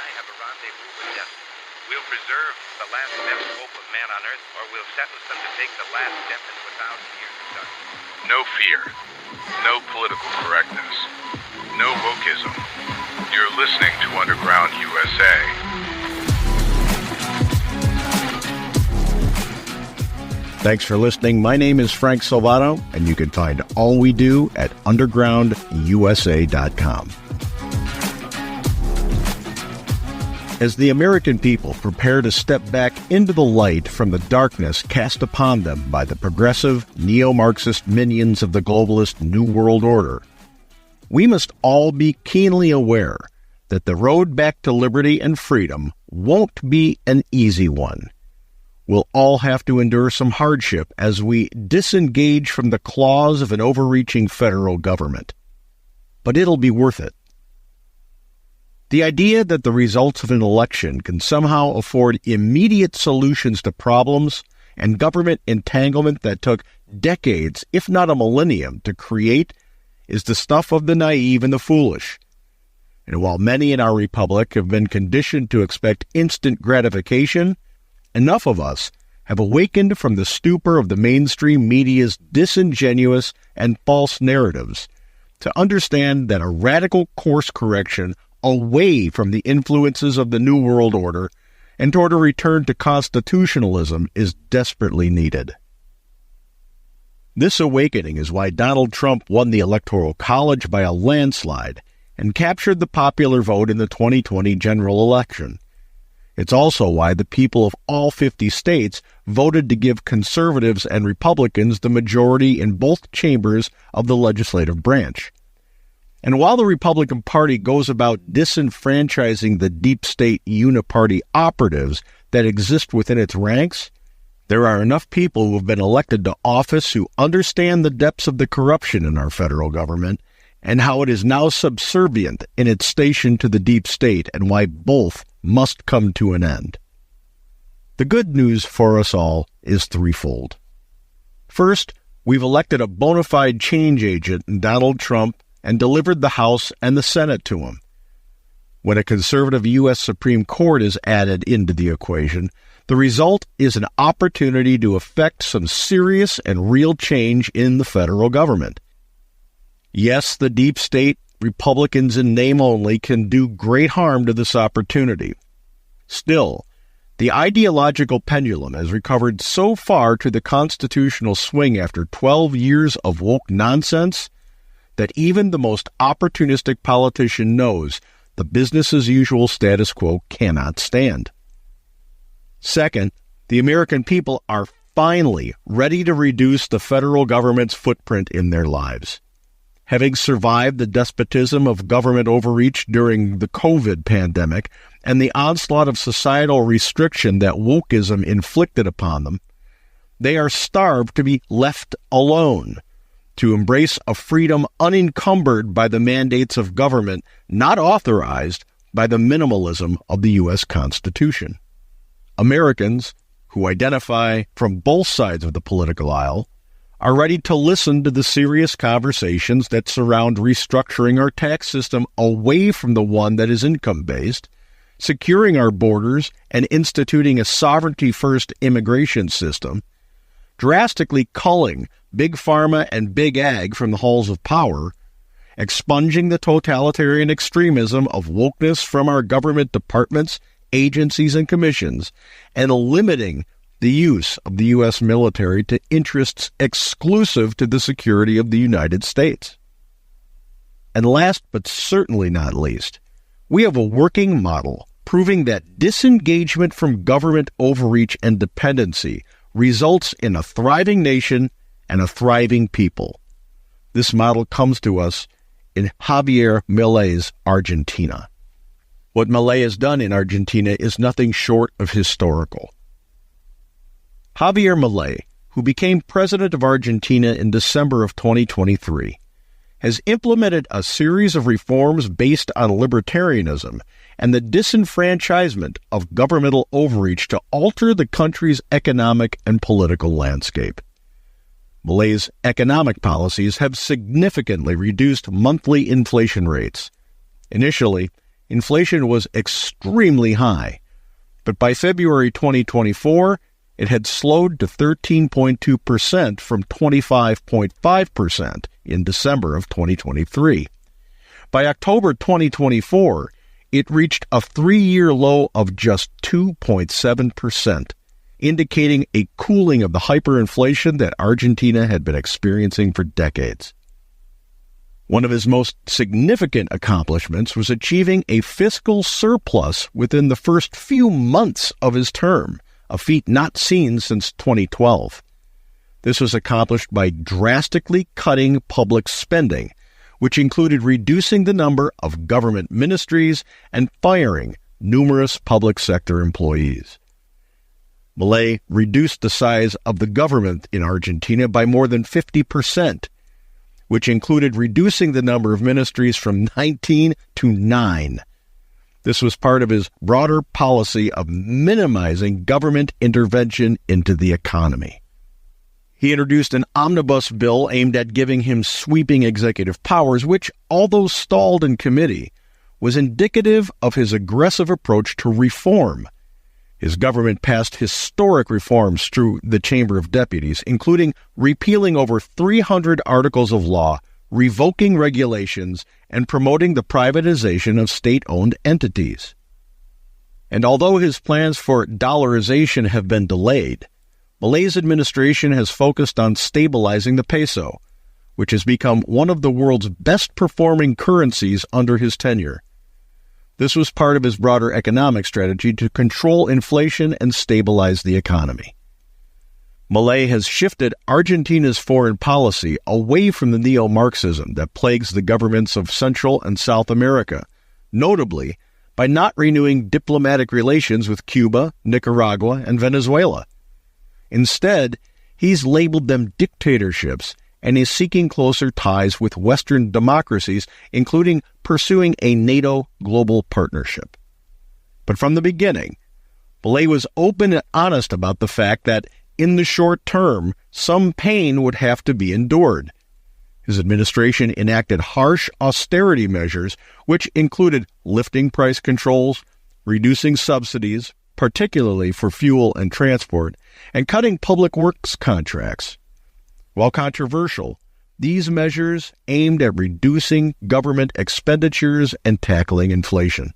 I have a rendezvous with death. We'll preserve the last best hope of man on earth, or we'll sentence them to take the last step into 1,000 years of darkness. No fear. No political correctness. No wokeism. You're listening to Underground USA. Thanks for listening. My name is Frank Silvano, and you can find all we do at undergroundusa.com. As the American people prepare to step back into the light from the darkness cast upon them by the progressive, neo-Marxist minions of the globalist New World Order, we must all be keenly aware that the road back to liberty and freedom won't be an easy one. We'll all have to endure some hardship as we disengage from the claws of an overreaching federal government. But it'll be worth it. The idea that the results of an election can somehow afford immediate solutions to problems and government entanglement that took decades, if not a millennium, to create is the stuff of the naive and the foolish. And while many in our republic have been conditioned to expect instant gratification, enough of us have awakened from the stupor of the mainstream media's disingenuous and false narratives to understand that a radical course correction away from the influences of the New World Order and toward a return to constitutionalism is desperately needed. This awakening is why Donald Trump won the Electoral College by a landslide and captured the popular vote in the 2020 general election. It's also why the people of all 50 states voted to give conservatives and Republicans the majority in both chambers of the legislative branch. And while the Republican Party goes about disenfranchising the deep state uniparty operatives that exist within its ranks, there are enough people who have been elected to office who understand the depths of the corruption in our federal government and how it is now subservient in its station to the deep state and why both must come to an end. The good news for us all is threefold. First, we've elected a bona fide change agent in Donald Trump and delivered the House and the Senate to him. When a conservative U.S. Supreme Court is added into the equation, the result is an opportunity to effect some serious and real change in the federal government. Yes, the deep state, Republicans in name only, can do great harm to this opportunity. Still, the ideological pendulum has recovered so far to the constitutional swing after 12 years of woke nonsense that even the most opportunistic politician knows the business-as-usual status quo cannot stand. Second, the American people are finally ready to reduce the federal government's footprint in their lives. Having survived the despotism of government overreach during the COVID pandemic and the onslaught of societal restriction that wokeism inflicted upon them, they are starved to be left alone, to embrace a freedom unencumbered by the mandates of government not authorized by the minimalism of the U.S. Constitution. Americans, who identify from both sides of the political aisle, are ready to listen to the serious conversations that surround restructuring our tax system away from the one that is income-based, securing our borders and instituting a sovereignty-first immigration system, drastically culling Big Pharma and Big Ag from the halls of power, expunging the totalitarian extremism of wokeness from our government departments, agencies, and commissions, and limiting the use of the U.S. military to interests exclusive to the security of the United States. And last but certainly not least, we have a working model proving that disengagement from government overreach and dependency results in a thriving nation and a thriving people. This model comes to us in Javier Milei's Argentina. What Milei has done in Argentina is nothing short of historical. Javier Milei, who became president of Argentina in December of 2023, has implemented a series of reforms based on libertarianism and the disenfranchisement of governmental overreach to alter the country's economic and political landscape. Milei's economic policies have significantly reduced monthly inflation rates. Initially, inflation was extremely high. But by February 2024, it had slowed to 13.2% from 25.5% in December of 2023. By October 2024, it reached a 3-year low of just 2.7%, indicating a cooling of the hyperinflation that Argentina had been experiencing for decades. One of his most significant accomplishments was achieving a fiscal surplus within the first few months of his term, a feat not seen since 2012. This was accomplished by drastically cutting public spending, which included reducing the number of government ministries and firing numerous public sector employees. Milei reduced the size of the government in Argentina by more than 50%, which included reducing the number of ministries from 19 to 9. This was part of his broader policy of minimizing government intervention into the economy. He introduced an omnibus bill aimed at giving him sweeping executive powers, which, although stalled in committee, was indicative of his aggressive approach to reform. His government passed historic reforms through the Chamber of Deputies, including repealing over 300 articles of law, revoking regulations, and promoting the privatization of state-owned entities. And although his plans for dollarization have been delayed, Milei's administration has focused on stabilizing the peso, which has become one of the world's best-performing currencies under his tenure. This was part of his broader economic strategy to control inflation and stabilize the economy. Milei has shifted Argentina's foreign policy away from the neo-Marxism that plagues the governments of Central and South America, notably by not renewing diplomatic relations with Cuba, Nicaragua, and Venezuela. Instead, he's labeled them dictatorships and is seeking closer ties with Western democracies, including pursuing a NATO global partnership. But from the beginning, Milei was open and honest about the fact that, in the short term, some pain would have to be endured. His administration enacted harsh austerity measures, which included lifting price controls, reducing subsidies, particularly for fuel and transport, and cutting public works contracts. While controversial, these measures aimed at reducing government expenditures and tackling inflation.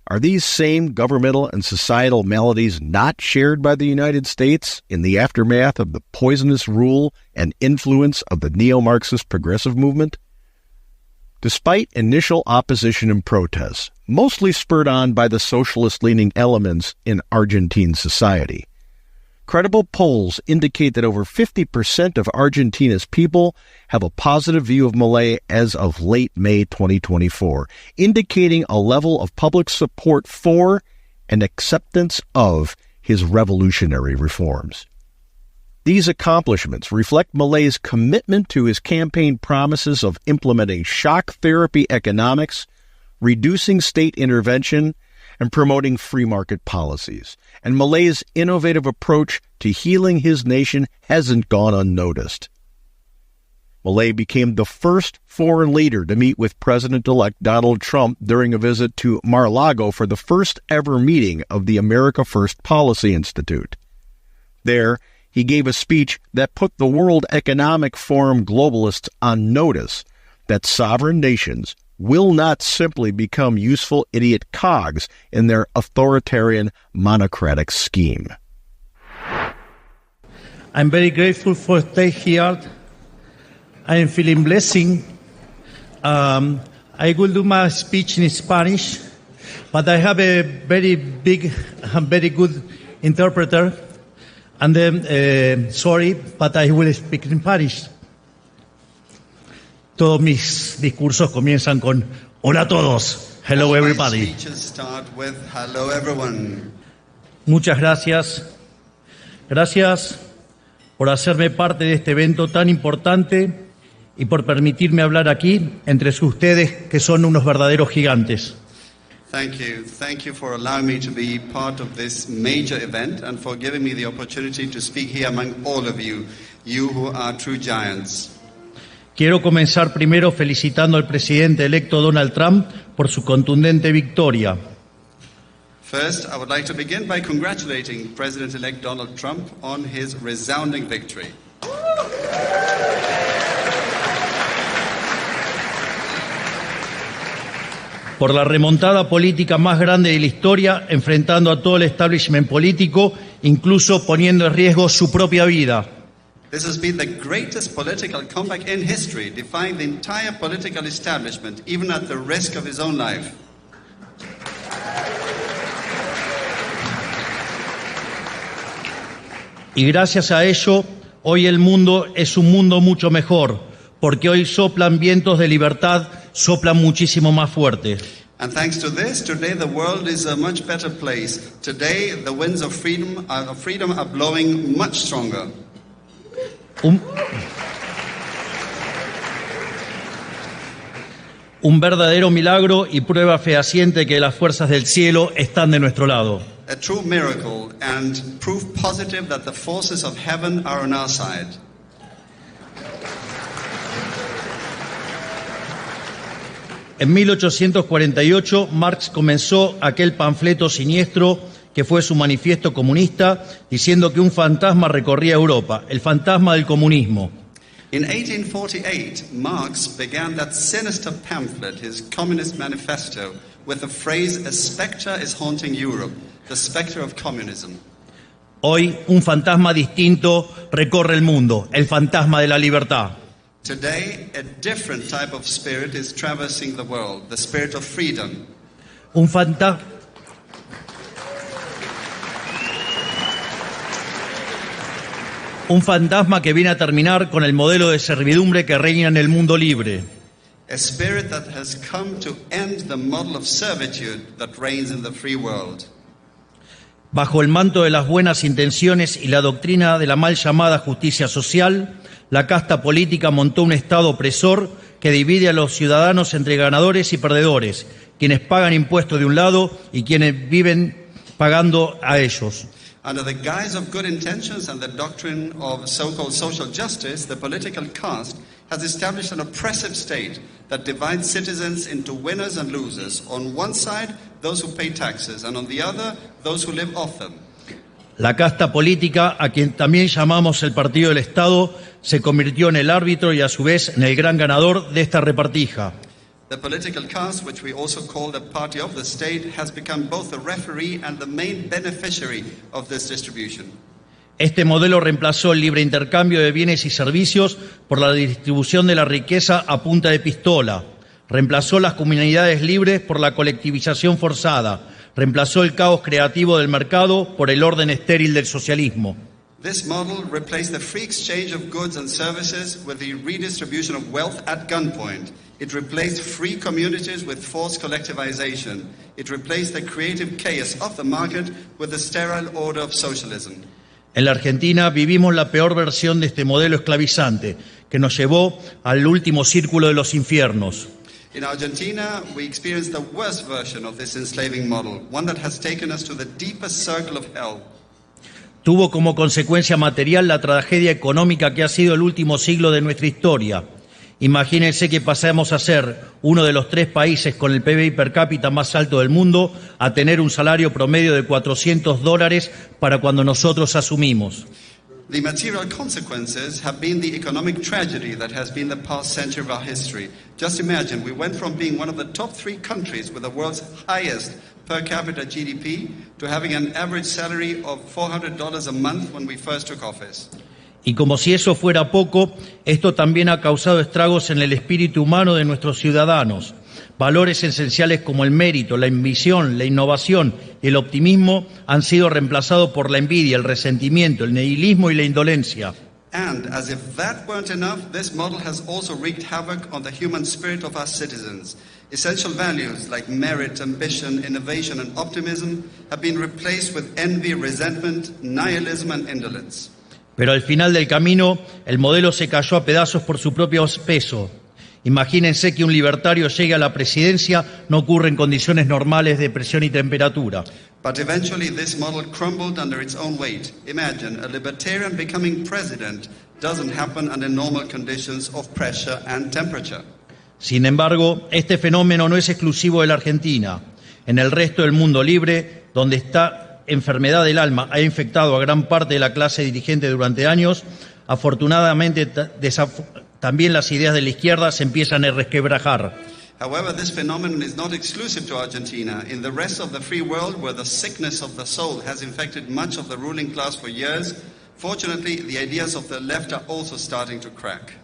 Are these same governmental and societal maladies not shared by the United States in the aftermath of the poisonous rule and influence of the neo-Marxist progressive movement? Despite initial opposition and protests, mostly spurred on by the socialist-leaning elements in Argentine society, credible polls indicate that over 50% of Argentina's people have a positive view of Milei as of late May 2024, indicating a level of public support for and acceptance of his revolutionary reforms. These accomplishments reflect Milei's commitment to his campaign promises of implementing shock therapy economics, reducing state intervention, and promoting free market policies. And Milei's innovative approach to healing his nation hasn't gone unnoticed. Milei became the first foreign leader to meet with President-elect Donald Trump during a visit to Mar-a-Lago for the first ever meeting of the America First Policy Institute. There, he gave a speech that put the World Economic Forum globalists on notice that sovereign nations will not simply become useful idiot cogs in their authoritarian monocratic scheme. I'm very grateful for staying here. I am feeling blessing. I will do my speech in Spanish, but I have a very big and very good interpreter. And then, sorry, but I will speak in Spanish. Todos mis discursos comienzan con hola a todos. Hello everybody. All my speeches start with hello everyone. Muchas gracias. Gracias por hacerme parte de este evento tan importante y por permitirme hablar aquí entre ustedes que son unos verdaderos gigantes. Thank you. Thank you for allowing me to be part of this major event and for giving me the opportunity to speak here among all of you, you who are true giants. Quiero comenzar primero felicitando al presidente electo Donald Trump por su contundente victoria. First, I would like to begin by congratulating President-elect Donald Trump on his resounding victory. Por la remontada política más grande de la historia, enfrentando a todo el establishment político, incluso poniendo en riesgo su propia vida. This has been the greatest political comeback in history, defying the entire political establishment, even at the risk of his own life. Y gracias a ello, hoy el mundo es un mundo mucho mejor, porque hoy soplan vientos de libertad, soplan muchísimo más fuerte. And thanks to this, today the world is a much better place. Today the winds of freedom are blowing much stronger. Un verdadero milagro y prueba fehaciente que las fuerzas del cielo están de nuestro lado. A true miracle and proof positive that the forces of heaven are on our side. En 1848, Marx comenzó aquel panfleto siniestro que fue su manifiesto comunista, diciendo que un fantasma recorría Europa, el fantasma del comunismo. In 1848, Marx began that sinister pamphlet, his Communist Manifesto, with the phrase, "A spectre is haunting Europe, the spectre of communism." Hoy, un fantasma distinto recorre el mundo, el fantasma de la libertad. Today, a different type of spirit is traversing the world, the spirit of freedom. Un fantasma que viene a terminar con el modelo de servidumbre que reina en el mundo libre. A spirit that has come to end the model of servitude that reigns in the free world. Bajo el manto de las buenas intenciones y la doctrina de la mal llamada justicia social, la casta política montó un Estado opresor que divide a los ciudadanos entre ganadores y perdedores, quienes pagan impuestos de un lado y quienes viven pagando a ellos. Under the guise of good intentions and the doctrine of so-called social justice, the political caste has established an oppressive state that divides citizens into winners and losers. On one side, those who pay taxes, and on the other, those who live off them. La casta política, a quien también llamamos el partido del Estado, se convirtió en el árbitro y a su vez en el gran ganador de esta repartija. The political caste, which we also call the party of the state, has become both the referee and the main beneficiary of this distribution. Este modelo reemplazó el libre intercambio de bienes y servicios por la distribución de la riqueza a punta de pistola. Reemplazó las comunidades libres por la colectivización forzada. Reemplazó el caos creativo del mercado por el orden estéril del socialismo. This model replaced the free exchange of goods and services with the redistribution of wealth at gunpoint. It replaced free communities with forced collectivization. It replaced the creative chaos of the market with the sterile order of socialism. En la Argentina vivimos la peor versión de este modelo esclavizante, que nos llevó al último círculo de los infiernos. In Argentina, we experienced the worst version of this enslaving model, one that has taken us to the deepest circle of hell. Tuvo como consecuencia material la tragedia económica que ha sido el último siglo de nuestra historia. Imagínense que pasamos a ser uno de los 3 países con el PBI per cápita más alto del mundo a tener un salario promedio de $400 para cuando nosotros asumimos. The material consequences have been the economic tragedy that has been the past century of our history. Just imagine, we went from being one of the top 3 countries with the world's highest per capita GDP to having an average salary of $400 a month when we first took office. Y como si eso fuera poco, esto también ha causado estragos en el espíritu humano de nuestros ciudadanos. Valores esenciales como el mérito, la ambición, la innovación y el optimismo han sido reemplazados por la envidia, el resentimiento, el nihilismo y la indolencia. And as if that weren't enough, this model has also wreaked havoc on the human spirit of our citizens. Essential values like merit, ambition, innovation, and optimism have been replaced with envy, resentment, nihilism, and indolence. Pero al final del camino, el modelo se cayó a pedazos por su propio peso. Imagínense que un libertario llegue a la presidencia, no ocurre en condiciones normales de presión y temperatura. But eventually this model crumbled under its own weight. Imagine a libertarian becoming president doesn't happen under normal conditions of pressure and temperature. Sin embargo, este fenómeno no es exclusivo de la Argentina. En el resto del mundo libre, donde esta enfermedad del alma ha infectado a gran parte de la clase dirigente durante años, afortunadamente también las ideas de la izquierda se empiezan a resquebrajar. However, this phenomenon is not exclusive to Argentina. In the rest of the free world, where the sickness of the soul has infected much of the ruling class for years, fortunately, the ideas of the left are also starting to crack.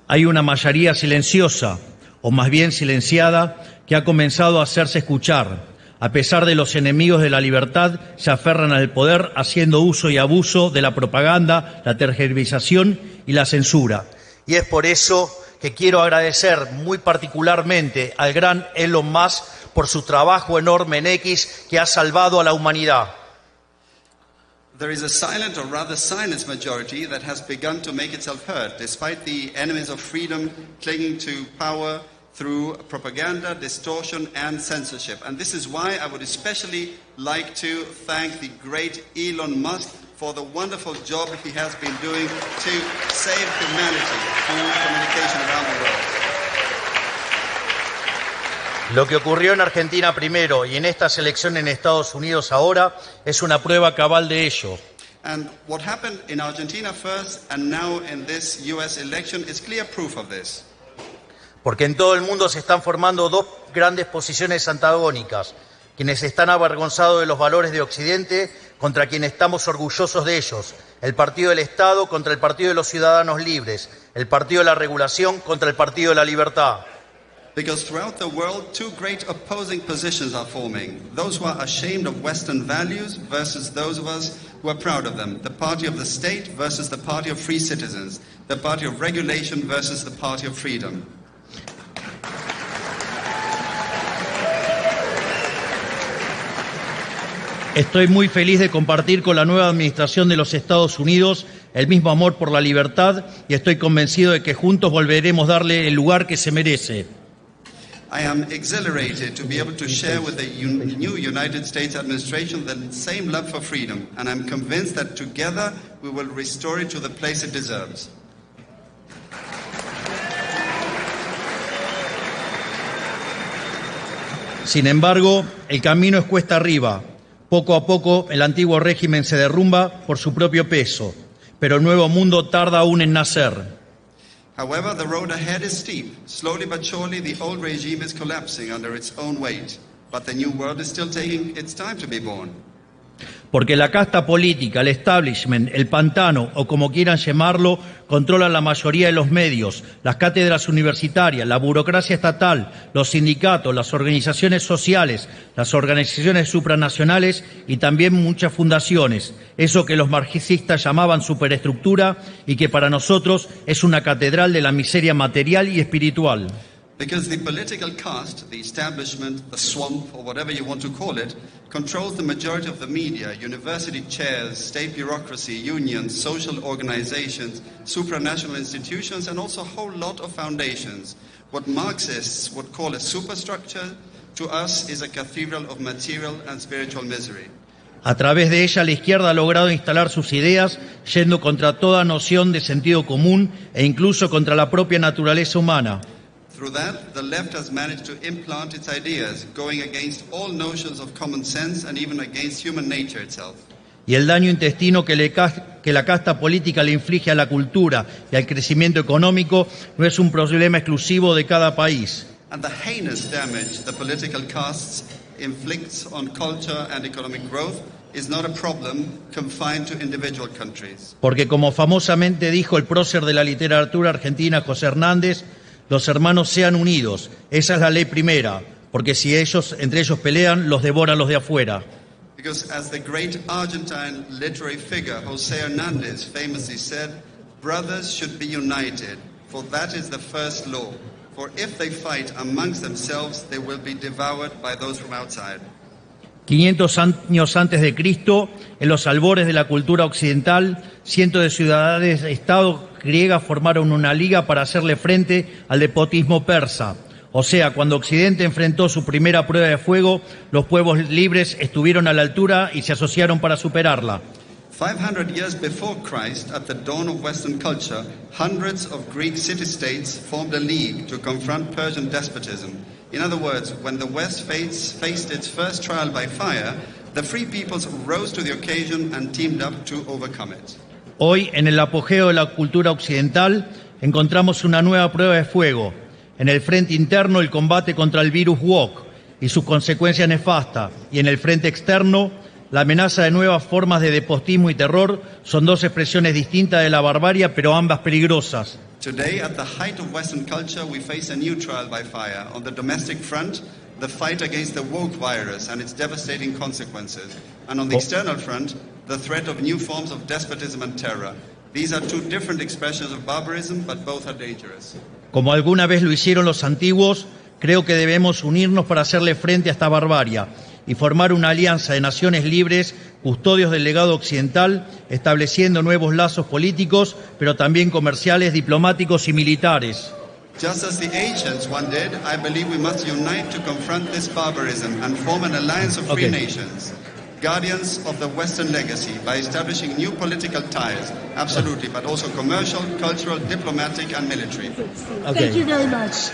Hay una mayoría silenciosa, o más bien silenciada, que ha comenzado a hacerse escuchar. A pesar de los enemigos de la libertad, se aferran al poder haciendo uso y abuso de la propaganda, la tergiversación y la censura. Y es por eso que quiero agradecer muy particularmente al gran Elon Musk por su trabajo enorme en X que ha salvado a la humanidad. There is a silent or rather silenced majority that has begun to make itself heard, despite the enemies of freedom clinging to power through propaganda, distortion and censorship. And this is why I would especially like to thank the great Elon Musk for the wonderful job he has been doing to save humanity through communication around the world. Lo que ocurrió en Argentina primero y en esta elección en Estados Unidos ahora es una prueba cabal de ello. And what happened in Argentina first and now in this US election is clear proof of this. Porque en todo el mundo se están formando dos grandes posiciones antagónicas, quienes están avergonzados de los valores de Occidente contra quienes estamos orgullosos de ellos, el partido del Estado contra el partido de los ciudadanos libres, el partido de la regulación contra el partido de la libertad. Because throughout the world, two great opposing positions are forming. Those who are ashamed of Western values versus those of us who are proud of them. The party of the state versus the party of free citizens. The party of regulation versus the party of freedom. Estoy muy feliz de compartir con la nueva administración de los Estados Unidos el mismo amor por la libertad y estoy convencido de que juntos volveremos a darle el lugar que se merece. I am exhilarated to be able to share with the new United States administration the same love for freedom, and I'm convinced that together we will restore it to the place it deserves. Sin embargo, el camino es cuesta arriba. Poco a poco el antiguo régimen se derrumba por su propio peso, pero el nuevo mundo tarda aún en nacer. However, the road ahead is steep. Slowly but surely, the old regime is collapsing under its own weight. But the new world is still taking its time to be born. Porque la casta política, el establishment, el pantano o como quieran llamarlo, controlan la mayoría de los medios, las cátedras universitarias, la burocracia estatal, los sindicatos, las organizaciones sociales, las organizaciones supranacionales y también muchas fundaciones, eso que los marxistas llamaban superestructura y que para nosotros es una catedral de la miseria material y espiritual. Because the political caste, the establishment, the swamp, or whatever you want to call it, controls the majority of the media, university chairs, state bureaucracy, unions, social organizations, supranational institutions, and also a whole lot of foundations. What Marxists would call a superstructure, to us is a cathedral of material and spiritual misery. A través de ella, la izquierda ha logrado instalar sus ideas, yendo contra toda noción de sentido común e incluso contra la propia naturaleza humana. Through that, the left has managed to implant its ideas, going against all notions of common sense and even against human nature itself. Y el daño intestino que la casta política le inflige a la cultura y al crecimiento económico no es un problema exclusivo de cada país. And the heinous damage the political castes inflicts on culture and economic growth is not a problem confined to individual countries. Porque como famosamente dijo el prócer de la literatura argentina José Hernández, los hermanos sean unidos, esa es la ley primera, porque si entre ellos pelean, los devoran los de afuera. Because as the great Argentine literary figure José Hernández famously said, brothers should be united, for that is the first law. For if they fight amongst themselves, they will be devoured by those from outside. 500 años antes de Cristo, en los albores de la cultura occidental, cientos de ciudades de Estado griegas formaron una liga para hacerle frente al despotismo persa. O sea, cuando Occidente enfrentó su primera prueba de fuego, los pueblos libres estuvieron a la altura y se asociaron para superarla. 500 years before Christ, at the dawn of Western culture, hundreds of Greek city-states formed a league to confront Persian despotism. In other words, when the West faced its first trial by fire, the free peoples rose to the occasion and teamed up to overcome it. Hoy, en el apogeo de la cultura occidental, encontramos una nueva prueba de fuego. En el frente interno, el combate contra el virus woke y sus consecuencias nefastas. Y en el frente externo, la amenaza de nuevas formas de despotismo y terror son dos expresiones distintas de la barbarie, pero ambas peligrosas. Today, at the height of Western culture, we face a new trial by fire. On the domestic front, the fight against the woke virus and its devastating consequences. And on the external front, the threat of new forms of despotism and terror. These are two different expressions of barbarism, but both are dangerous. Como alguna vez lo hicieron los antiguos, creo que debemos unirnos para hacerle frente a esta barbarie y formar una alianza de naciones libres, custodios del legado occidental, estableciendo nuevos lazos políticos, pero también comerciales, diplomáticos y militares. Just as the ancients one did, I believe we must unite to confront this barbarism and form an alliance of free nations, guardians of the Western legacy, by establishing new political ties, absolutely, but also commercial, cultural, diplomatic, and military. Thank you very much.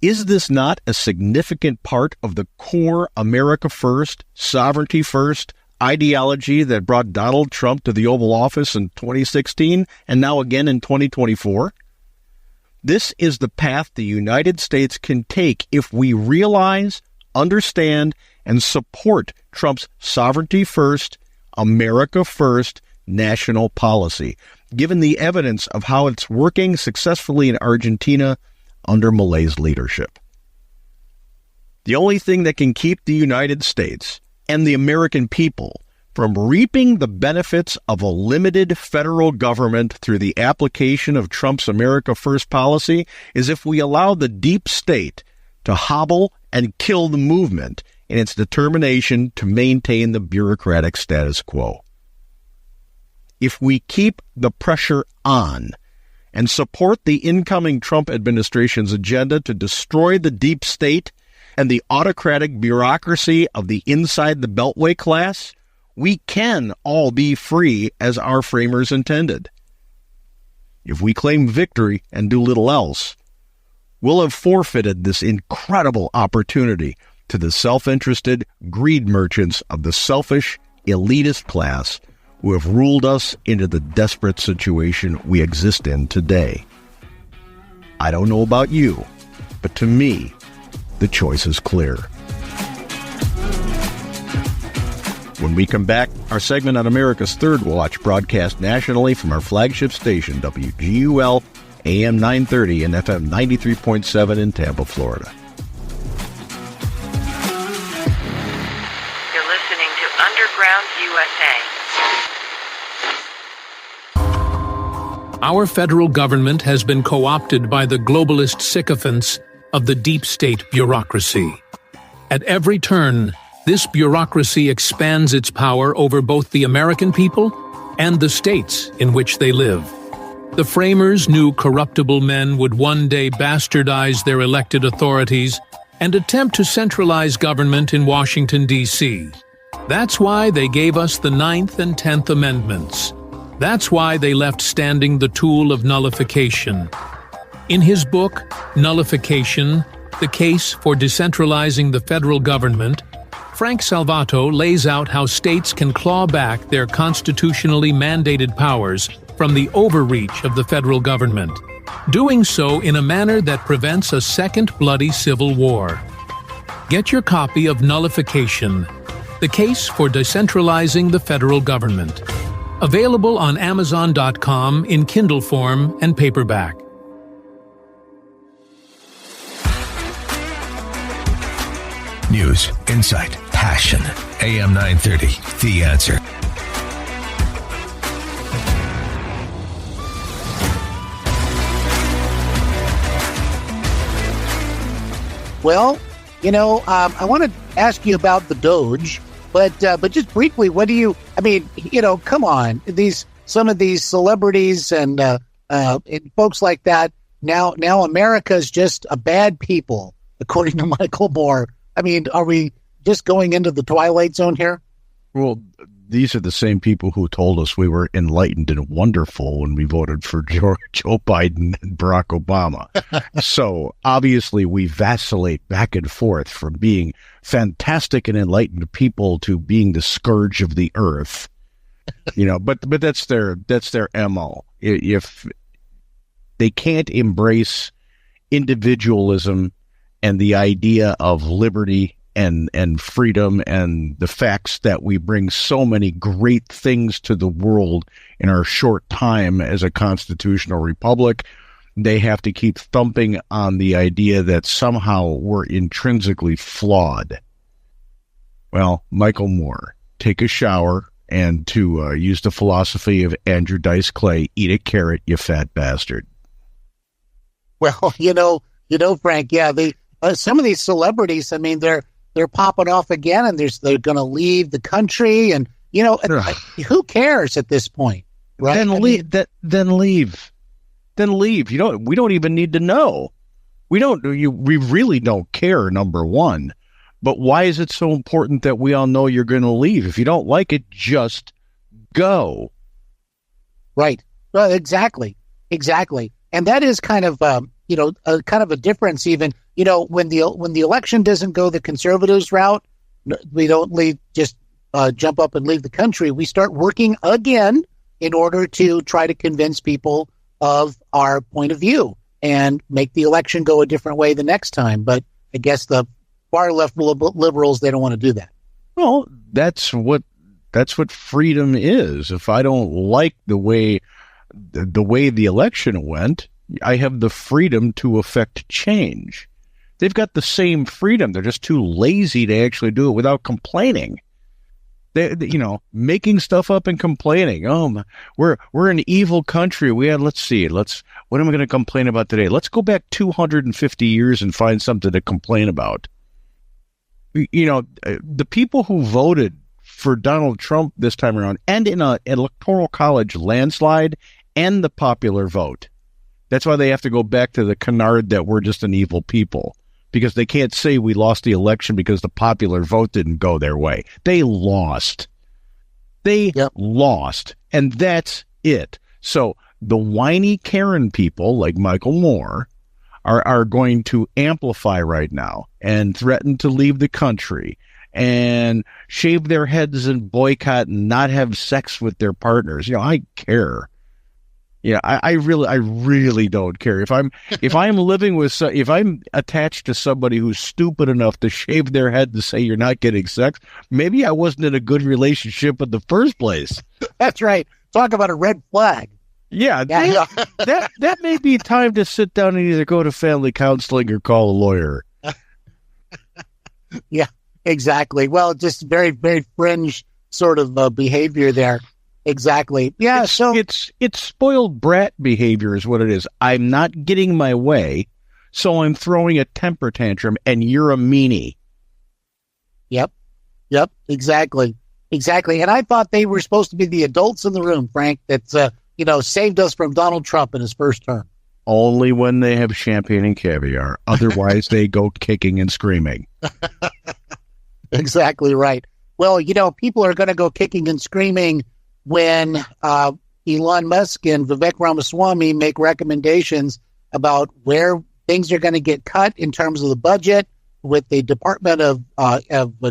Is this not a significant part of the core America First, Sovereignty First ideology that brought Donald Trump to the Oval Office in 2016 and now again in 2024? This is the path the United States can take if we realize, understand, and support Trump's Sovereignty First, America First national policy, given the evidence of how it's working successfully in Argentina under Milei's leadership. The only thing that can keep the United States and the American people from reaping the benefits of a limited federal government through the application of Trump's America First policy is if we allow the deep state to hobble and kill the movement in its determination to maintain the bureaucratic status quo. If we keep the pressure on and support the incoming Trump administration's agenda to destroy the deep state and the autocratic bureaucracy of the inside the Beltway class, we can all be free as our framers intended. If we claim victory and do little else, we'll have forfeited this incredible opportunity to the self-interested greed merchants of the selfish, elitist class who have ruled us into the desperate situation we exist in today. I don't know about you, but to me, the choice is clear. When we come back, our segment on America's Third Watch, broadcast nationally from our flagship station, WGUL, AM 930 and FM 93.7 in Tampa, Florida. You're listening to Underground USA. Our federal government has been co-opted by the globalist sycophants of the deep state bureaucracy. At every turn, this bureaucracy expands its power over both the American people and the states in which they live. The framers knew corruptible men would one day bastardize their elected authorities and attempt to centralize government in Washington, D.C. That's why they gave us the 9th and 10th Amendments. That's why they left standing the tool of nullification. In his book, Nullification, The Case for Decentralizing the Federal Government, Frank Salvato lays out how states can claw back their constitutionally mandated powers from the overreach of the federal government, doing so in a manner that prevents a second bloody civil war. Get your copy of Nullification, The Case for Decentralizing the Federal Government. Available on Amazon.com in Kindle form and paperback. News, insight, passion. AM 930, The Answer. Well, I want to ask you about the Doge, but just briefly, what do you? I mean, come on, these some of these celebrities and folks like that. Now America is just a bad people, according to Michael Moore. I mean, are we just going into the twilight zone here? Well, these are the same people who told us we were enlightened and wonderful when we voted for Joe Biden and Barack Obama. So obviously we vacillate back and forth from being fantastic and enlightened people to being the scourge of the earth. But that's their MO. If they can't embrace individualism and the idea of liberty and freedom and the facts that we bring so many great things to the world in our short time as a constitutional republic, they have to keep thumping on the idea that somehow we're intrinsically flawed. Well, Michael Moore, take a shower, and to use the philosophy of Andrew Dice Clay, eat a carrot, you fat bastard. Well, Frank, yeah, some of these celebrities, I mean, they're popping off again, and they're going to leave the country, and who cares at this point, right? Then leave. We don't even need to know. We really don't care. Number one, but why is it so important that we all know you're going to leave? If you don't like it, just go. Right. Well, exactly. And that is kind of, a difference even, when the election doesn't go the conservatives route, we don't jump up and leave the country. We start working again in order to try to convince people of our point of view and make the election go a different way the next time. But I guess the far left liberals, they don't want to do that. Well, that's what freedom is. If I don't like the way the election went, I have the freedom to affect change. They've got the same freedom. They're just too lazy to actually do it without complaining. They making stuff up and complaining. Oh, we're an evil country. What am I going to complain about today? Let's go back 250 years and find something to complain about. The people who voted for Donald Trump this time around, and in an electoral college landslide and the popular vote, that's why they have to go back to the canard that we're just an evil people, because they can't say we lost the election because the popular vote didn't go their way. They lost. Lost. And that's it. So the whiny Karen people like Michael Moore are going to amplify right now and threaten to leave the country and shave their heads and boycott and not have sex with their partners. I care. Yeah, I really don't care. If I'm living with, if I'm attached to somebody who's stupid enough to shave their head to say you're not getting sex, maybe I wasn't in a good relationship in the first place. That's right. Talk about a red flag. Yeah. That may be time to sit down and either go to family counseling or call a lawyer. Yeah, exactly. Well, just very, very fringe sort of behavior there. Exactly. Yeah. So it's spoiled brat behavior is what it is. I'm not getting my way, so I'm throwing a temper tantrum, and you're a meanie. Yep. Exactly. And I thought they were supposed to be the adults in the room, Frank, that saved us from Donald Trump in his first term. Only when they have champagne and caviar. Otherwise, they go kicking and screaming. Exactly right. Well, people are going to go kicking and screaming when Elon Musk and Vivek Ramaswamy make recommendations about where things are going to get cut in terms of the budget, with the Department of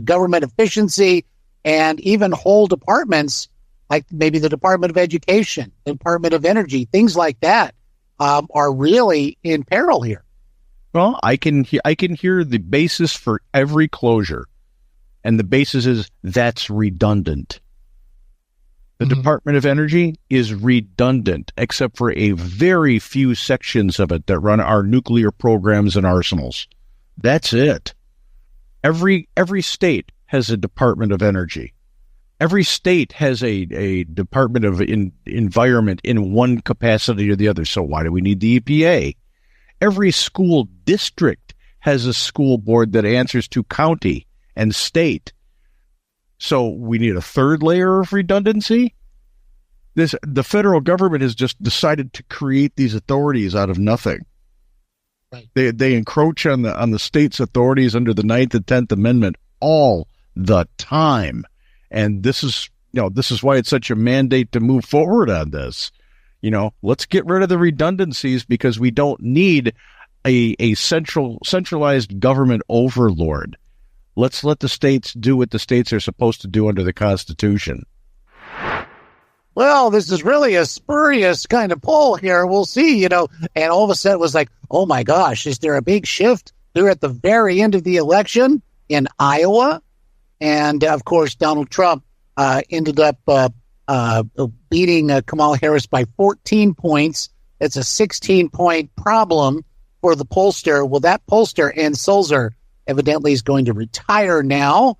Government Efficiency, and even whole departments like maybe the Department of Education, the Department of Energy, things like that are really in peril here. Well, I can hear the basis for every closure, and the basis is that's redundant. The Department of Energy is redundant, except for a very few sections of it that run our nuclear programs and arsenals. That's it. Every state has a Department of Energy. Every state has a Department of Environment in one capacity or the other. So why do we need the EPA? Every school district has a school board that answers to county and state. So we need a third layer of redundancy? The federal government has just decided to create these authorities out of nothing. Right. They encroach on the state's authorities under the 9th and 10th Amendment all the time. And this is why it's such a mandate to move forward on this. Let's get rid of the redundancies, because we don't need a centralized government overlord. Let's let the states do what the states are supposed to do under the Constitution. Well, this is really a spurious kind of poll here. We'll see, and all of a sudden it was like, oh my gosh, is there a big shift? We're at the very end of the election in Iowa. And of course, Donald Trump ended up beating Kamala Harris by 14 points. It's a 16-point problem for the pollster. Well, that pollster, Ann Sulzer, evidently is going to retire now,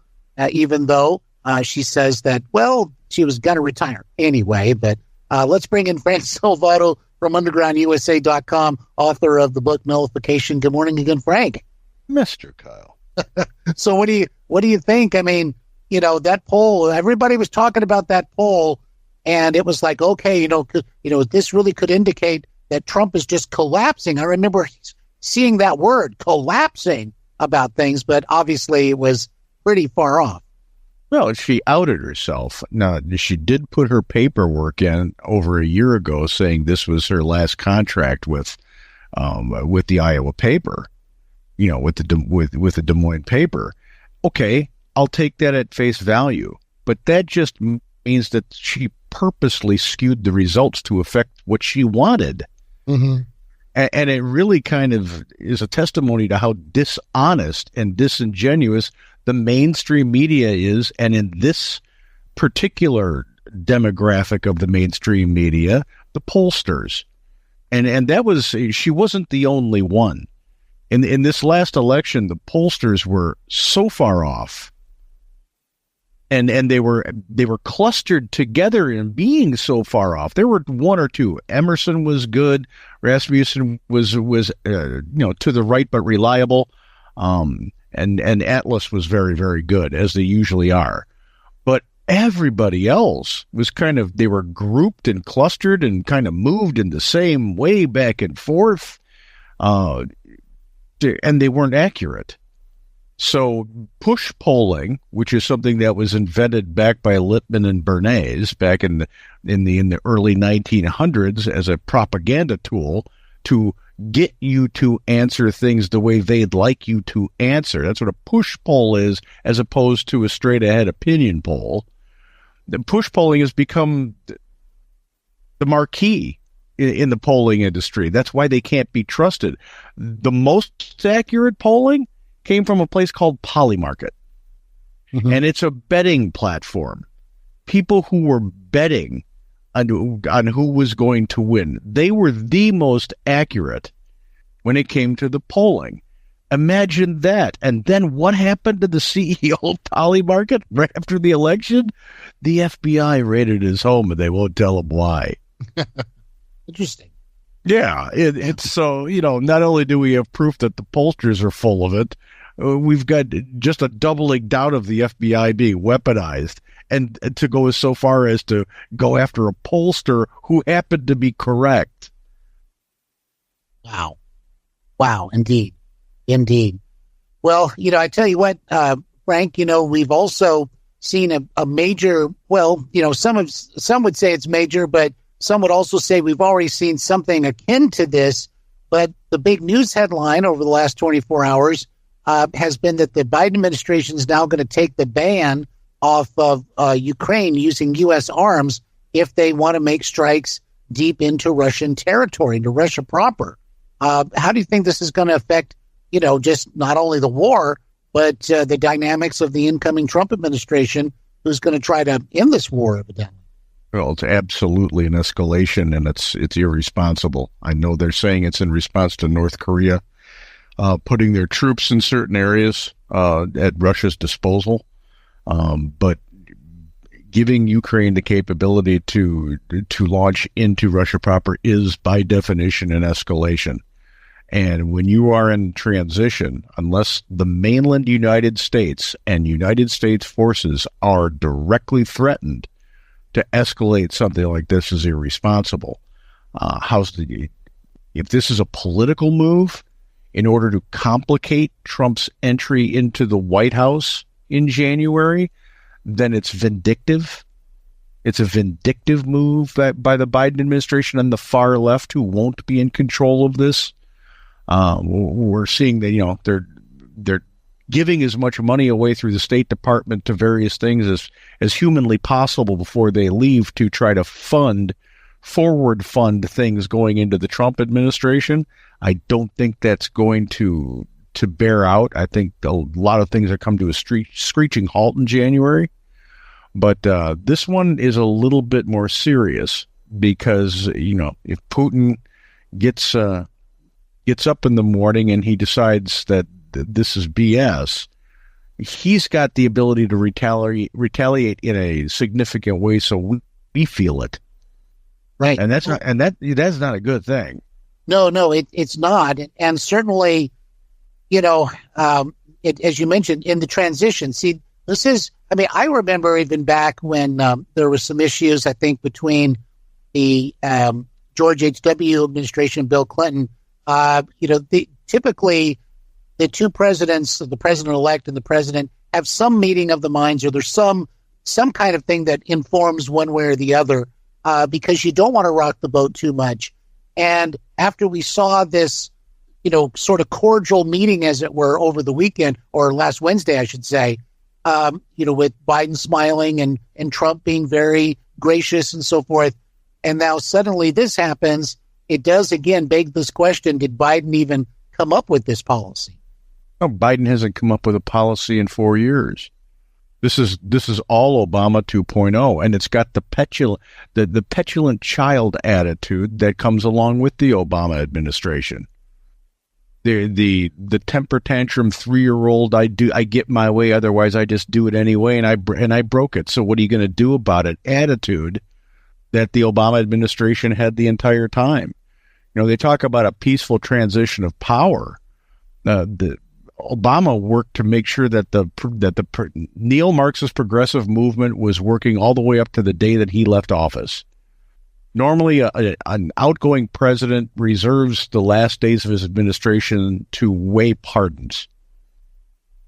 even though she says that, well, she was going to retire anyway. But let's bring in Frank Salvato from undergroundusa.com, author of the book Nullification. Good morning again, Frank. Mr. Kyle. So what do you think? I mean, that poll, everybody was talking about that poll, and it was like, okay, this really could indicate that Trump is just collapsing. I remember seeing that word, collapsing, about things, but obviously it was pretty far off. Well, she outed herself. Now, she did put her paperwork in over a year ago saying this was her last contract with the Iowa paper, with the Des Moines paper. Okay, I'll take that at face value. But that just means that she purposely skewed the results to affect what she wanted. Mm-hmm. And it really kind of is a testimony to how dishonest and disingenuous the mainstream media is. And in this particular demographic of the mainstream media, the pollsters. And that was, she wasn't the only one. In this last election, the pollsters were so far off. And they were clustered together in being so far off. There were one or two. Emerson was good. Rasmussen was to the right but reliable. And Atlas was very, very good, as they usually are. But everybody else was they were grouped and clustered and kind of moved in the same way back and forth. And they weren't accurate. So push polling, which is something that was invented back by Lippmann and Bernays back in the early 1900s as a propaganda tool to get you to answer things the way they'd like you to answer. That's what a push poll is, as opposed to a straight ahead opinion poll. The push polling has become the marquee in the polling industry. That's why they can't be trusted. The most accurate polling came from a place called Polymarket. Mm-hmm. And it's a betting platform. People who were betting on who was going to win, they were the most accurate when it came to the polling. Imagine that. And then what happened to the CEO of Polymarket right after the election? The FBI raided his home, and they won't tell him why. Interesting. Yeah, it's so, not only do we have proof that the pollsters are full of it, we've got just a doubling down of the FBI being weaponized, and to go so far as to go after a pollster who happened to be correct. Wow, indeed. Well, I tell you what, Frank, we've also seen a major, some would say it's major, but some would also say we've already seen something akin to this. But the big news headline over the last 24 hours has been that the Biden administration is now going to take the ban off of Ukraine using U.S. arms if they want to make strikes deep into Russian territory, into Russia proper. How do you think this is going to affect, just not only the war, but the dynamics of the incoming Trump administration, who's going to try to end this war, evidently? Well, it's absolutely an escalation, and it's irresponsible. I know they're saying it's in response to North Korea putting their troops in certain areas at Russia's disposal, but giving Ukraine the capability to launch into Russia proper is, by definition, an escalation. And when you are in transition, unless the mainland United States and United States forces are directly threatened, to escalate something like this is irresponsible. If this is a political move in order to complicate Trump's entry into the White House in January, then it's vindictive. It's a vindictive move by the Biden administration and the far left, who won't be in control of this. We're seeing that, they're giving as much money away through the State Department to various things as humanly possible before they leave to try to forward fund things going into the Trump administration. I don't think that's going to bear out. I think a lot of things are come to a screeching halt in January. But this one is a little bit more serious because, if Putin gets up in the morning and he decides that this is BS, he's got the ability to retaliate in a significant way, so we feel it. Right. And that's not a good thing. No, it's not. And certainly, as you mentioned, in the transition, see, I remember even back when there was some issues, I think, between the George H.W. administration and Bill Clinton. Typically the two presidents, the president-elect and the president, have some meeting of the minds, or there's some kind of thing that informs one way or the other, because you don't want to rock the boat too much. And after we saw this, sort of cordial meeting, as it were, over the weekend, or last Wednesday, I should say, with Biden smiling and Trump being very gracious and so forth, and now suddenly this happens, it does again beg this question: did Biden even come up with this policy? No, Biden hasn't come up with a policy in 4 years. This is all Obama 2.0, and it's got the petulant child attitude that comes along with the Obama administration. The temper tantrum 3-year-old, I get my way, otherwise I just do it anyway, and I broke it. So what are you going to do about it? Attitude that the Obama administration had the entire time. They talk about a peaceful transition of power. The Obama worked to make sure that the neo-Marxist progressive movement was working all the way up to the day that he left office. Normally, an outgoing president reserves the last days of his administration to weigh pardons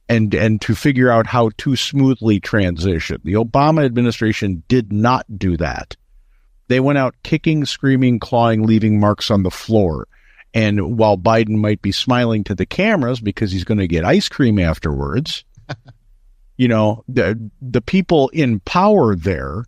and to figure out how to smoothly transition. The Obama administration did not do that. They went out kicking, screaming, clawing, leaving marks on the floor. And while Biden might be smiling to the cameras because he's going to get ice cream afterwards, the people in power there,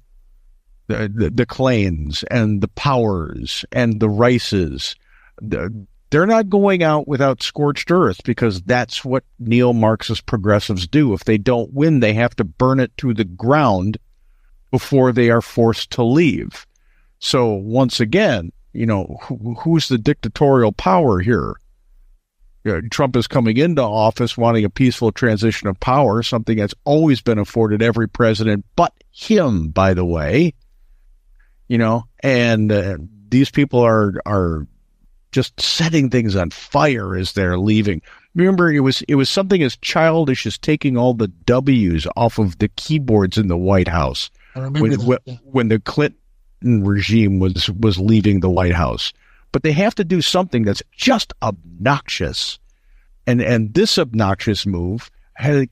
the Clanes and the Powers and the Rices, they're not going out without scorched earth, because that's what neo-Marxist progressives do. If they don't win, they have to burn it to the ground before they are forced to leave. So once again, who's the dictatorial power here? Trump is coming into office wanting a peaceful transition of power, something that's always been afforded every president but him, by the way. And these people are just setting things on fire as they're leaving. Remember, it was something as childish as taking all the W's off of the keyboards in the White House. I remember when the Clinton regime was leaving the White House. But they have to do something that's just obnoxious. And this obnoxious move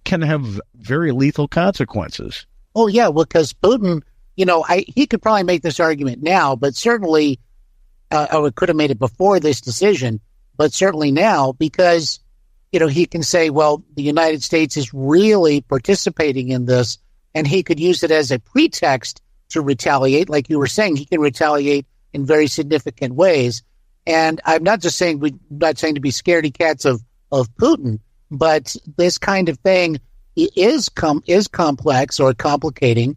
can have very lethal consequences. Oh, yeah, because Putin, he could probably make this argument now, but certainly, or could have made it before this decision, but certainly now, because, he can say, well, the United States is really participating in this, and he could use it as a pretext to retaliate. Like you were saying, he can retaliate in very significant ways. And I'm not saying to be scaredy cats of Putin, but this kind of thing is complex or complicating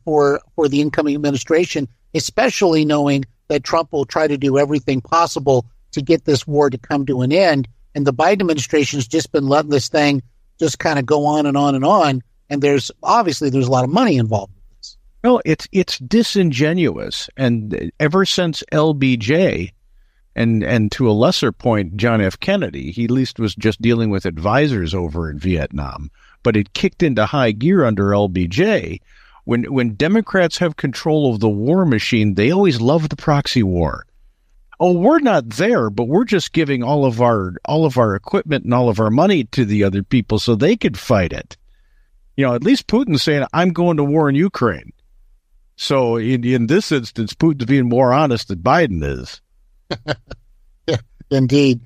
for the incoming administration, especially knowing that Trump will try to do everything possible to get this war to come to an end. And the Biden administration has just been letting this thing just kind of go on and on and on. And there's a lot of money involved. Well, it's disingenuous, and ever since LBJ, and to a lesser point, John F. Kennedy, he at least was just dealing with advisors over in Vietnam, but it kicked into high gear under LBJ When Democrats have control of the war machine, they always love the proxy war. Oh, we're not there, but we're just giving all of our equipment and all of our money to the other people so they could fight it. At least Putin's saying, I'm going to war in Ukraine. So in this instance, Putin's being more honest than Biden is. Yeah, indeed.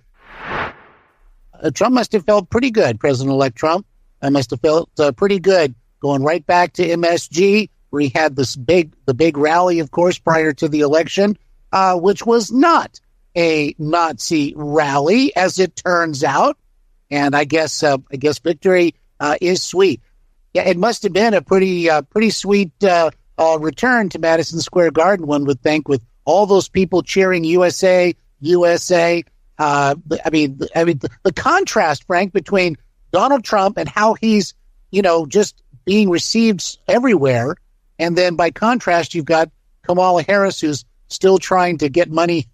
Trump must have felt pretty good, President-elect Trump. I must have felt pretty good going right back to MSG, where he had the big rally, of course, prior to the election, which was not a Nazi rally, as it turns out. And I guess victory is sweet. Yeah, it must have been a pretty sweet return to Madison Square Garden, one would think, with all those people cheering USA, USA. The contrast, Frank, between Donald Trump and how he's, just being received everywhere. And then by contrast, you've got Kamala Harris, who's still trying to get money.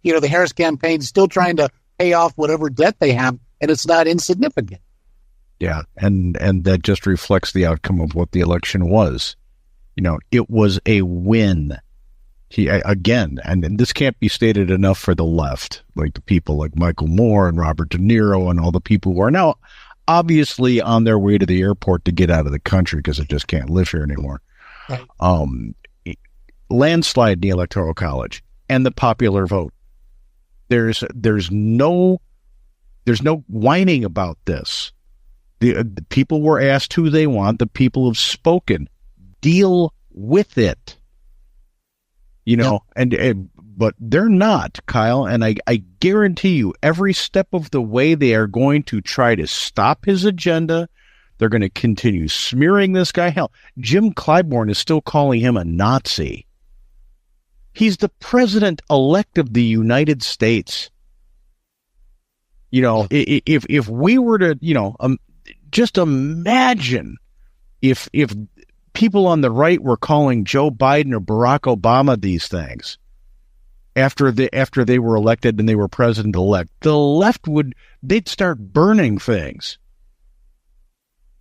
The Harris campaign is still trying to pay off whatever debt they have, and it's not insignificant. Yeah, and that just reflects the outcome of what the election was. It was a win. And this can't be stated enough for the left, like the people like Michael Moore and Robert De Niro and all the people who are now obviously on their way to the airport to get out of the country because they just can't live here anymore. Right. Landslide in the Electoral College and the popular vote. There's no whining about this. The people were asked who they want. The people have spoken. Deal with it. But they're not, Kyle, and I guarantee you every step of the way they are going to try to stop his agenda. They're going to continue smearing this guy. Hell, Jim Clyburn is still calling him a Nazi. He's the president-elect of the United States. If we were to, just imagine if people on the right were calling Joe Biden or Barack Obama these things after they were elected and they were president-elect. The left they'd start burning things.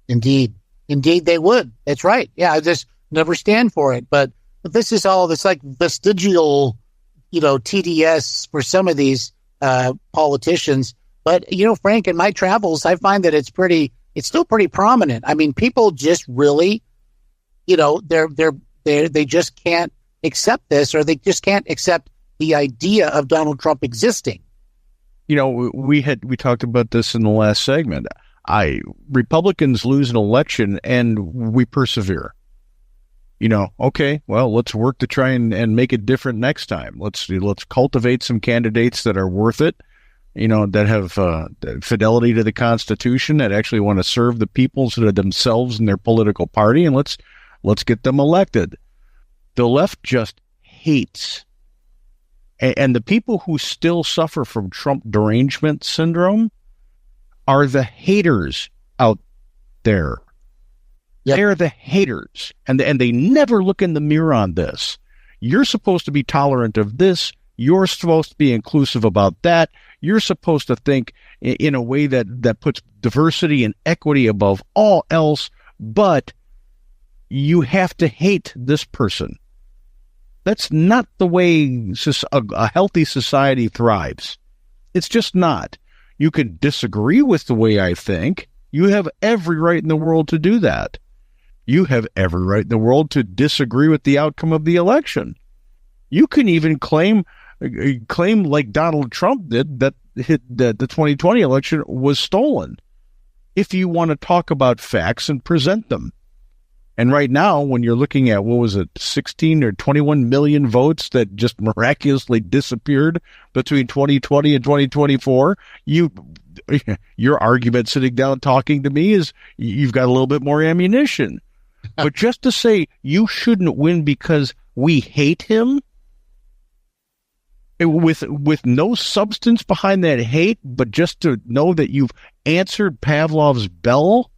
Indeed they would. That's right. Yeah, I just never stand for it. But this is all this like vestigial, TDS for some of these politicians. But Frank, in my travels, I find that it's still pretty prominent. I mean, people just really, they just can't accept this, or they just can't accept the idea of Donald Trump existing. We talked about this in the last segment. Republicans lose an election and we persevere. Okay, well, let's work to try and make it different next time. Let's cultivate some candidates that are worth it, that have fidelity to the Constitution, that actually want to serve the people instead of themselves and their political party, and let's get them elected. The left just hates. And the people who still suffer from Trump derangement syndrome are the haters out there. Yep. They're the haters. And they never look in the mirror on this. You're supposed to be tolerant of this. You're supposed to be inclusive about that. You're supposed to think in a way that puts diversity and equity above all else. But you have to hate this person. That's not the way a healthy society thrives. It's just not. You can disagree with the way I think. You have every right in the world to do that. You have every right in the world to disagree with the outcome of the election. You can even claim like Donald Trump did that the 2020 election was stolen, if you want to talk about facts and present them. And right now, when you're looking at, 16 or 21 million votes that just miraculously disappeared between 2020 and 2024, your argument sitting down talking to me is you've got a little bit more ammunition. But just to say you shouldn't win because we hate him, with no substance behind that hate, but just to know that you've answered Pavlov's bell.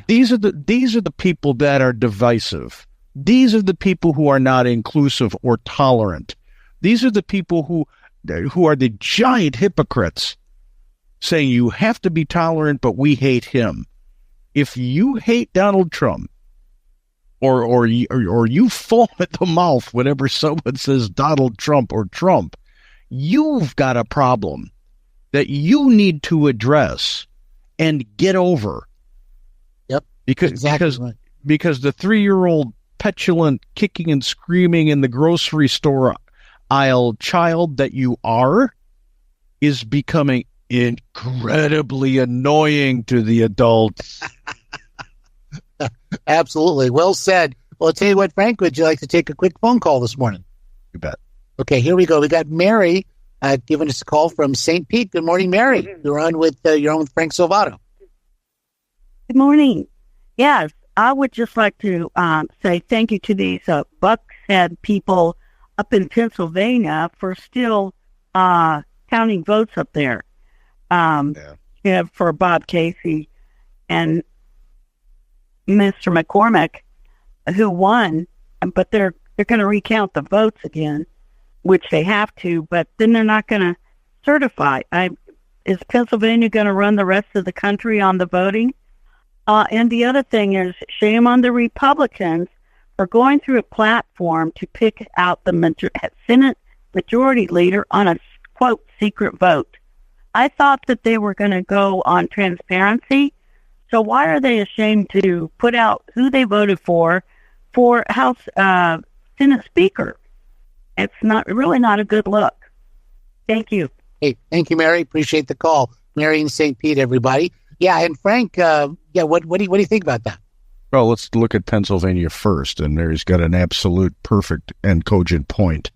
These are the people that are divisive. These are the people who are not inclusive or tolerant. These are the people who are the giant hypocrites, saying you have to be tolerant, but we hate him. If you hate Donald Trump, or you foam at the mouth whenever someone says Donald Trump or Trump, you've got a problem that you need to address and get over. Yep. Because the 3-year-old petulant kicking and screaming in the grocery store aisle child that you are is becoming incredibly annoying to the adults. Absolutely. Well said. Well, I'll tell you what, Frank, would you like to take a quick phone call this morning? You bet. Okay, here we go. We got Mary giving us a call from St. Pete. Good morning, Mary. You're on with Frank Silvato. Good morning. Yes, I would just like to say thank you to these Buckhead people up in Pennsylvania for still counting votes up there. For Bob Casey and Mr. McCormick, who won, but they're going to recount the votes again, which they have to, but then they're not going to certify. Is Pennsylvania going to run the rest of the country on the voting? And the other thing is, shame on the Republicans for going through a platform to pick out the Senate Majority Leader on a, quote, secret vote. I thought that they were going to go on transparency. So why are they ashamed to put out who they voted for House Senate Speaker? It's really not a good look. Thank you. Hey, thank you, Mary. Appreciate the call. Mary in St. Pete, everybody. Yeah, and Frank, what do you think about that? Well, let's look at Pennsylvania first, and Mary's got an absolute perfect and cogent point.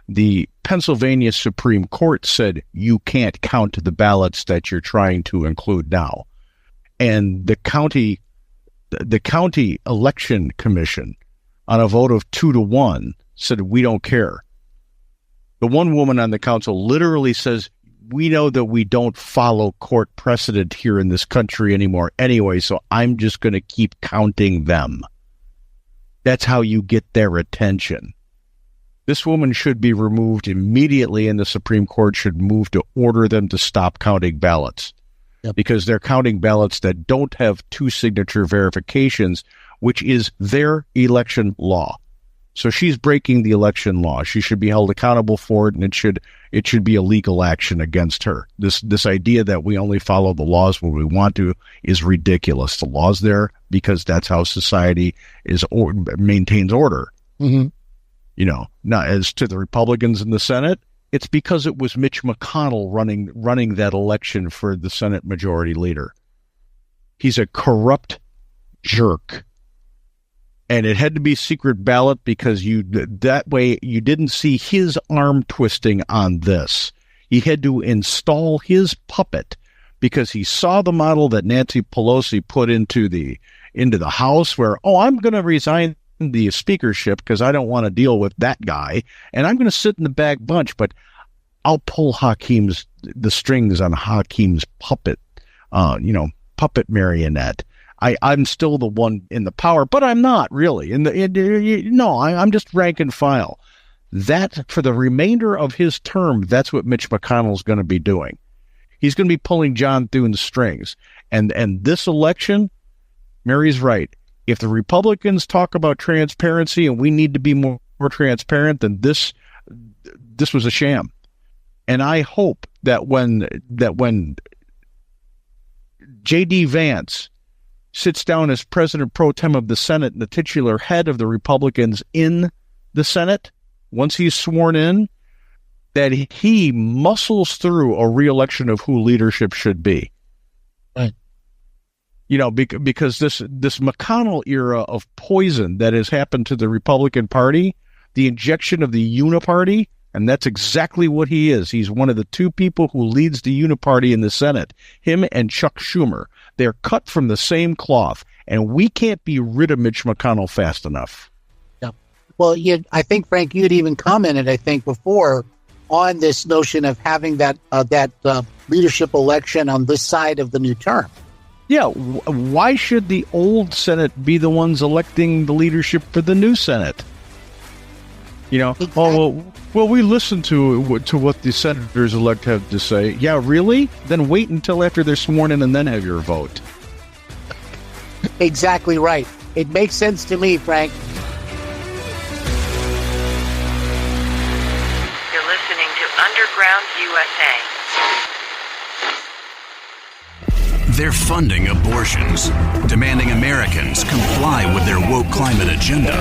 The Pennsylvania Supreme Court said you can't count the ballots that you're trying to include now. And the county election commission, on a vote of 2-1, said, we don't care. The one woman on the council literally says, we know that we don't follow court precedent here in this country anymore anyway, so I'm just going to keep counting them. That's how you get their attention. This woman should be removed immediately, and the Supreme Court should move to order them to stop counting ballots. Yep. Because they're counting ballots that don't have 2-signature verifications, which is their election law. So she's breaking the election law. She should be held accountable for it, and it should be a legal action against her. This idea that we only follow the laws when we want to is ridiculous. The law's there because that's how society maintains order. Mm-hmm. Now as to the Republicans in the Senate, it's because it was Mitch McConnell running that election for the Senate Majority Leader. He's a corrupt jerk. And it had to be secret ballot because that way you didn't see his arm twisting on this. He had to install his puppet because he saw the model that Nancy Pelosi put into the House where, I'm going to resign the speakership because I don't want to deal with that guy, and I'm going to sit in the back bunch, but I'll pull the strings on Hakeem's puppet, puppet marionette. I'm still the one in the power, but I'm not really. I'm just rank and file. That, for the remainder of his term, that's what Mitch McConnell's going to be doing. He's going to be pulling John Thune's strings. And this election, Mary's right. If the Republicans talk about transparency and we need to be more transparent, then this was a sham. And I hope that when J.D. Vance sits down as president pro tem of the Senate and the titular head of the Republicans in the Senate, once he's sworn in, that he muscles through a re-election of who leadership should be. Right. Because this McConnell era of poison that has happened to the Republican Party, the injection of the Uniparty, and that's exactly what he is. He's one of the two people who leads the Uniparty in the Senate, him and Chuck Schumer. They're cut from the same cloth, and we can't be rid of Mitch McConnell fast enough. Yeah. Well, I think, Frank, you had even commented, I think, before on this notion of having that leadership election on this side of the new term. Yeah, why should the old Senate be the ones electing the leadership for the new Senate? Exactly. We listen to what the senators-elect have to say. Yeah, really? Then wait until after they're sworn in and then have your vote. Exactly right. It makes sense to me, Frank. You're listening to Underground USA. They're funding abortions, demanding Americans comply with their woke climate agenda.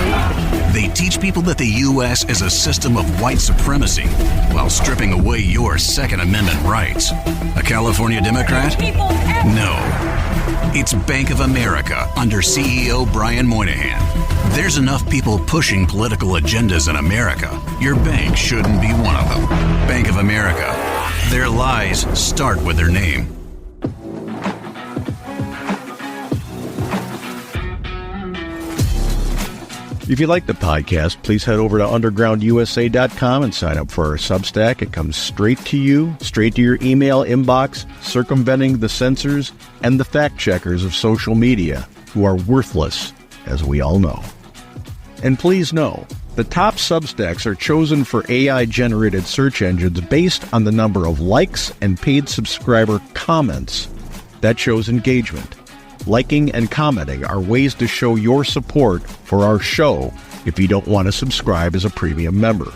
They teach people that the U.S. is a system of white supremacy while stripping away your Second Amendment rights. A California Democrat? No. It's Bank of America under CEO Brian Moynihan. There's enough people pushing political agendas in America. Your bank shouldn't be one of them. Bank of America. Their lies start with their name. If you like the podcast, please head over to undergroundusa.com and sign up for our Substack. It comes straight to you, straight to your email inbox, circumventing the censors and the fact checkers of social media, who are worthless, as we all know. And please know, the top Substacks are chosen for AI-generated search engines based on the number of likes and paid subscriber comments. That shows engagement. Liking and commenting are ways to show your support for our show if you don't want to subscribe as a premium member.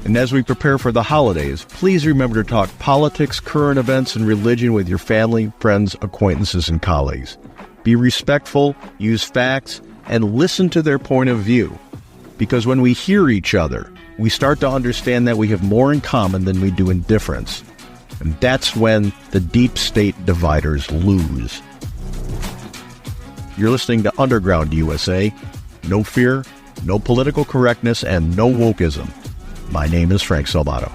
And as we prepare for the holidays, please remember to talk politics, current events, and religion with your family, friends, acquaintances, and colleagues. Be respectful, use facts, and listen to their point of view. Because when we hear each other, we start to understand that we have more in common than we do in difference. And that's when the deep state dividers lose. You're listening to Underground USA. No fear, no political correctness, and no wokeism. My name is Frank Salvato.